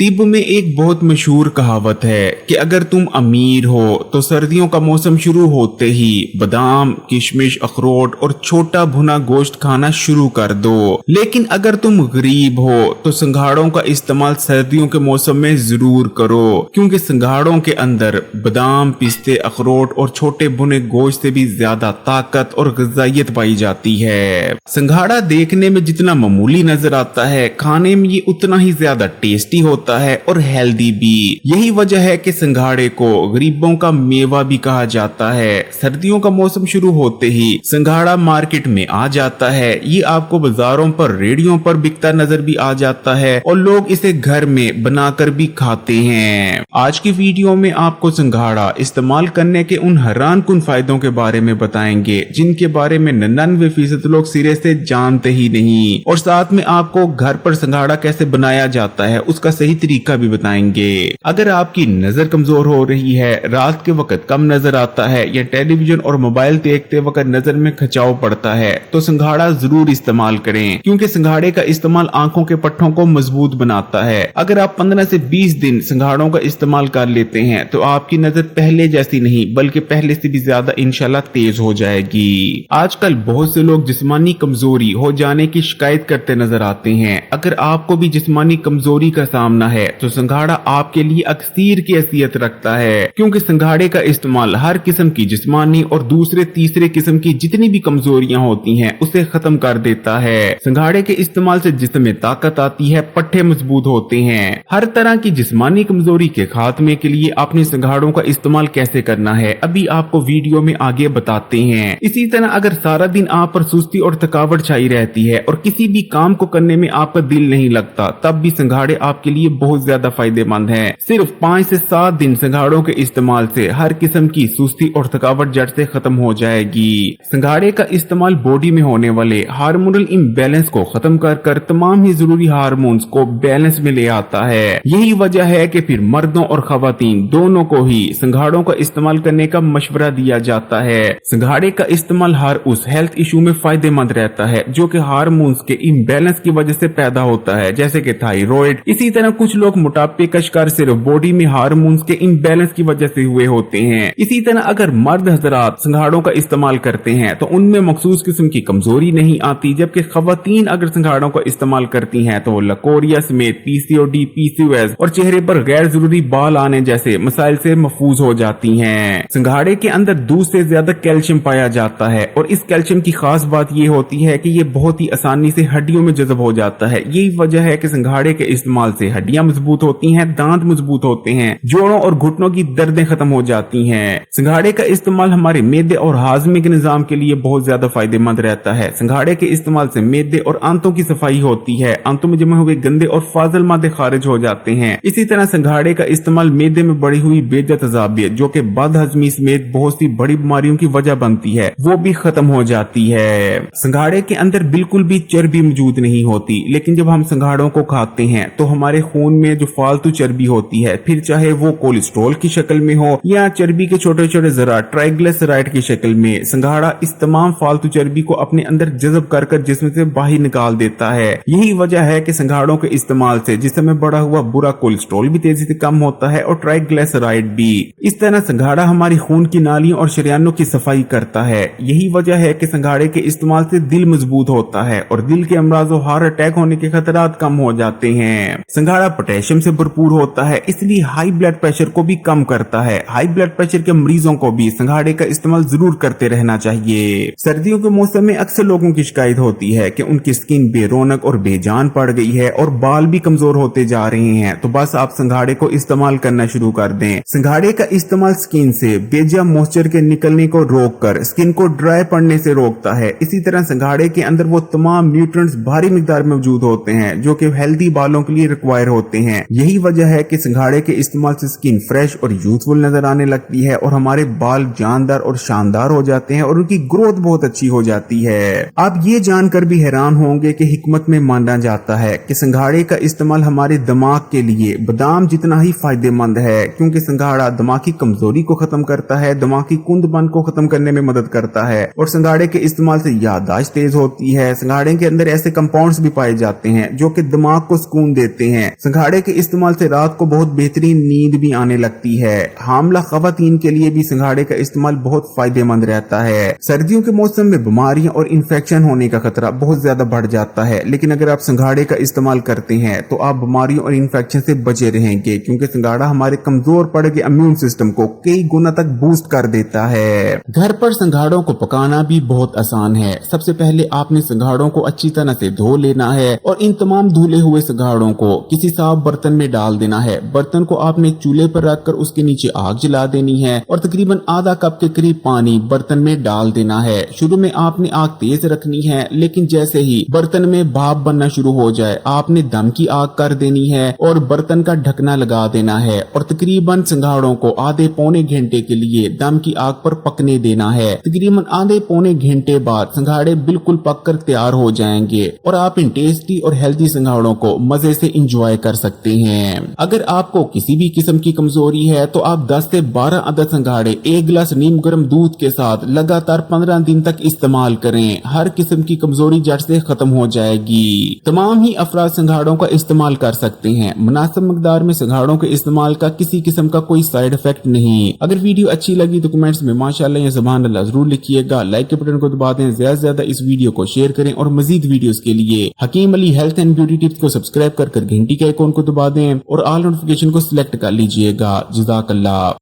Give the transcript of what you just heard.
तिब में एक बहुत मशहूर कहावत है कि अगर तुम अमीर हो तो सर्दियों का मौसम शुरू होते ही बादाम, किशमिश, अखरोट और छोटा भुना गोश्त खाना शुरू कर दो। लेकिन अगर तुम गरीब हो तो संघाड़ों का इस्तेमाल सर्दियों के मौसम में जरूर करो, क्योंकि संघाड़ों के अंदर बादाम, पिस्ते, अखरोट और छोटे भुने गोश्त से भी ज्यादा ताकत और ग़िज़ाइयत पाई जाती है। संघाड़ा देखने में जितना मामूली नजर आता है, खाने में ये उतना ही ज्यादा टेस्टी होता है और हेल्दी भी। यही वजह है कि संघाड़े को गरीबों का मेवा भी कहा जाता है। सर्दियों का मौसम शुरू होते ही संघाड़ा मार्केट में आ जाता है। ये आपको बाजारों पर, रेडियों पर बिकता नजर भी आ जाता है और लोग इसे घर में बनाकर भी खाते हैं। आज की वीडियो में आपको संघाड़ा इस्तेमाल करने के उन हैरान कुन फायदों के बारे में बताएंगे जिनके बारे में 99% लोग सिरे से जानते ही नहीं, और साथ में आपको घर पर संघाड़ा कैसे बनाया जाता है उसका सही तरीका भी बताएंगे। अगर आपकी नजर कमजोर हो रही है, रात के वक्त कम नजर आता है या टेलीविजन और मोबाइल देखते वक्त नजर में खिंचाव पड़ता है, तो संघाड़ा जरूर इस्तेमाल करें, क्योंकि संघाड़े का इस्तेमाल आंखों के पट्टों को मजबूत बनाता है। अगर आप 15 से 20 दिन संघाड़ों का इस्तेमाल कर लेते हैं तो आपकी नजर पहले जैसी नहीं बल्कि पहले से भी ज्यादा इंशाल्लाह तेज हो जाएगी। आजकल बहुत से लोग जिस्मानी कमजोरी हो जाने की शिकायत करते नजर आते हैं। अगर आपको भी जिस्मानी कमजोरी का सामना है तो संघाड़ा आपके लिए अक्सीर की हैसियत रखता है, क्योंकि संघाड़े का इस्तेमाल हर किस्म की जिस्मानी और दूसरे तीसरे किस्म की जितनी भी कमजोरियां होती हैं उसे खत्म कर देता है। संघाड़े के इस्तेमाल से जिस्म में ताकत आती है, पट्टे मजबूत होते हैं। हर तरह की जिस्मानी कमजोरी के खात्मे के लिए अपने संघाड़ों का इस्तेमाल कैसे करना है अभी आपको वीडियो में आगे बताते हैं। इसी तरह अगर सारा दिन आप पर सुस्ती और थकावट छाई रहती है और किसी भी काम को करने में आपका दिल नहीं लगता, तब भी संघाड़े आपके लिए बहुत ज्यादा फायदेमंद हैं। सिर्फ 5 से 7 दिन संघाड़ों के इस्तेमाल से हर किस्म की सुस्ती और थकावट जड़ से खत्म हो जाएगी। संघाड़े का इस्तेमाल बॉडी में होने वाले हार्मोनल इम्बैलेंस को खत्म कर तमाम ही जरूरी हार्मोन्स को बैलेंस में ले आता है। यही वजह है कि फिर मर्दों और खवातीन दोनों को ही संघाड़ों का इस्तेमाल करने का मशवरा दिया जाता है। संघाड़े का इस्तेमाल हर उस हेल्थ इशू में फायदेमंद रहता है जो कि हार्मोन्स के इम्बैलेंस की वजह से पैदा होता है, जैसे कि थायराइड। इसी तरह कुछ लोग मोटापे का शिकार सिर्फ बॉडी में हार्मोन्स के इम्बैलेंस की वजह से हुए होते हैं। इसी तरह अगर मर्द हजरात संघाड़ों का इस्तेमाल करते हैं तो उनमें मखसूस किस्म की कमजोरी नहीं आती, जबकि खवातीन अगर संघाड़ों का इस्तेमाल करती हैं तो वो लकोरिया समेत पीसीओडी, पीसीओएस और चेहरे पर गैर जरूरी बाल आने जैसे मसाइल से महफूज हो जाती हैं। संघाड़े के अंदर दूध से ज्यादा कैल्शियम पाया जाता है और इस कैल्शियम की खास बात ये होती है कि ये बहुत ही आसानी से हड्डियों में जज़ब हो जाता है। यही वजह है कि संघाड़े के इस्तेमाल से हड्डियां मजबूत होती हैं, दांत मजबूत होते हैं, जोड़ों और घुटनों की दर्दें खत्म हो जाती हैं। संघाड़े का इस्तेमाल हमारे मेदे और हाजमे के निजाम के लिए बहुत ज्यादा फायदेमंद रहता है। संघाड़े के इस्तेमाल से मेदे और आंतों की सफाई होती है, आंतों में जमे हुए गंदे और फाजिल मादे खारिज हो जाते हैं। इसी तरह संघाड़े का इस्तेमाल मेदे में बढ़ी हुई बेजा तजाबियत जो कि बदहजमी समेत बहुत सी बड़ी बीमारियों की वजह बनती है, वो भी खत्म हो जाती है। संघाड़े के अंदर बिल्कुल भी चर्बी मौजूद नहीं होती, लेकिन जब हम संघाड़ों को खाते हैं तो हमारे खून में जो फालतू चर्बी होती है, फिर चाहे वो कोलेस्ट्रॉल की शक्ल में हो या चर्बी के छोटे छोटे जरा ट्राइग्लिसराइड की शक्ल में, संघाड़ा इस तमाम फालतू चर्बी को अपने अंदर जज़ब कर जिस्म से बाहर निकाल देता है। यही वजह है कि संघाड़ों के इस्तेमाल से जिस्म में बढ़ा हुआ बुरा कोलेस्ट्रॉल भी तेजी से कम होता है और ट्राइग्लिसराइड भी। इस तरह संघाड़ा हमारी खून की नालियों और शरियानों की सफाई करता है। यही वजह है कि संघाड़े के इस्तेमाल से दिल मजबूत होता है और दिल के अमराज और हार्ट अटैक होने के खतरात कम हो जाते हैं। संघाड़ा पोटेशियम से भरपूर होता है, इसलिए हाई ब्लड प्रेशर को भी कम करता है। हाई ब्लड प्रेशर के मरीजों को भी संघाड़े का इस्तेमाल जरूर करते रहना चाहिए। सर्दियों के मौसम में अक्सर लोगों की शिकायत होती है कि उनकी स्किन बेरौनक और बेजान पड़ गई है और बाल भी कमजोर होते जा रहे हैं, तो बस आप संघाड़े को इस्तेमाल करना शुरू कर दें। संघाड़े का इस्तेमाल स्किन से बेजा मॉइस्चर के निकलने को रोककर स्किन को ड्राई पड़ने से रोकता है। इसी तरह संघाड़े के अंदर वो तमाम न्यूट्रिएंट्स भारी मिकदार में मौजूद होते हैं जो कि हेल्दी बालों के लिए रिक्वायर होते हैं। यही वजह है कि संघाड़े के इस्तेमाल से स्किन फ्रेश और यूथफुल नजर आने लगती है और हमारे बाल जानदार और शानदार हो जाते हैं और उनकी ग्रोथ बहुत अच्छी हो जाती है। आप ये जानकर भी हैरान होंगे कि हिकमत में माना जाता है कि संघाड़े का इस्तेमाल हमारे दिमाग के लिए बादाम जितना ही फायदेमंद है, क्योंकि संघाड़ा दिमाग की कमजोरी को खत्म करता है, दिमाग की कुंदबन को खत्म करने में मदद करता है और संघाड़े के इस्तेमाल से याददाश्त तेज होती है। संघाड़े के अंदर ऐसे कंपाउंड्स भी पाए जाते हैं जो कि दिमाग को सुकून देते हैं। संघाड़े के इस्तेमाल से रात को बहुत बेहतरीन नींद भी आने लगती है। हामला खवातीन के लिए भी संघाड़े का इस्तेमाल बहुत फायदेमंद रहता है। सर्दियों के मौसम में बीमारियां और इन्फेक्शन होने का खतरा बहुत ज्यादा बढ़ जाता है, लेकिन अगर आप संघाड़े का इस्तेमाल करते हैं तो आप बीमारियों और इन्फेक्शन से बचे रहेंगे, क्योंकि संघाड़ा हमारे कमजोर पड़े के इम्यून सिस्टम को कई गुना तक बूस्ट कर देता है। घर पर संघाड़ों को पकाना भी बहुत आसान है। सबसे पहले आपने संघाड़ों को अच्छी तरह से धो लेना है और इन तमाम धुले हुए संघाड़ों को किसी साफ बर्तन में डाल देना है। बर्तन को आपने चूल्हे पर रखकर उसके नीचे आग जला देनी है और तकरीबन आधा कप के करीब पानी बर्तन में डाल देना है। शुरू में आपने आग तेज रखनी है, लेकिन जैसे ही बर्तन में भाप बनना शुरू हो जाए आपने दम की आग कर देनी है और बर्तन का ढकना लगा देना है और तकरीबन संघाड़ों को आधे पौने घंटे के लिए दम की आग पर पकने देना है। तकरीबन आधे पौने घंटे बाद संघाड़े बिल्कुल पककर तैयार हो जाएंगे और आप इन टेस्टी और हेल्दी संघाड़ों को मजे से एंजॉय कर सकते हैं। अगर आपको किसी भी किस्म की कमजोरी है तो आप 10 से 12 अदद संघाड़े 1 गिलास नीम गर्म दूध के साथ लगातार 15 दिन तक इस्तेमाल करें। हर किस्म की कमजोरी जड़ से खत्म हो जाएगी। तमाम ही अफराद संघाड़ों का इस्तेमाल कर सकते हैं। मुनासिब मकदार में संघाड़ों के इस्तेमाल का किसी किस्म का कोई साइड इफेक्ट नहीं। अगर वीडियो अच्छी लगी तो कमेंट्स में माशाअल्लाह या सुभान अल्लाह जरूर लिखिएगा। लाइक के बटन को दबा दें, ज्यादा से ज्यादा इस वीडियो को शेयर करें और मजीद वीडियोस के लिए Hakim Ali health and beauty tips को सब्सक्राइब कर घंटी के आइकॉन को दबा दें और ऑल नोटिफिकेशन को सिलेक्ट कर लीजिएगा। जज़ाकल्लाह।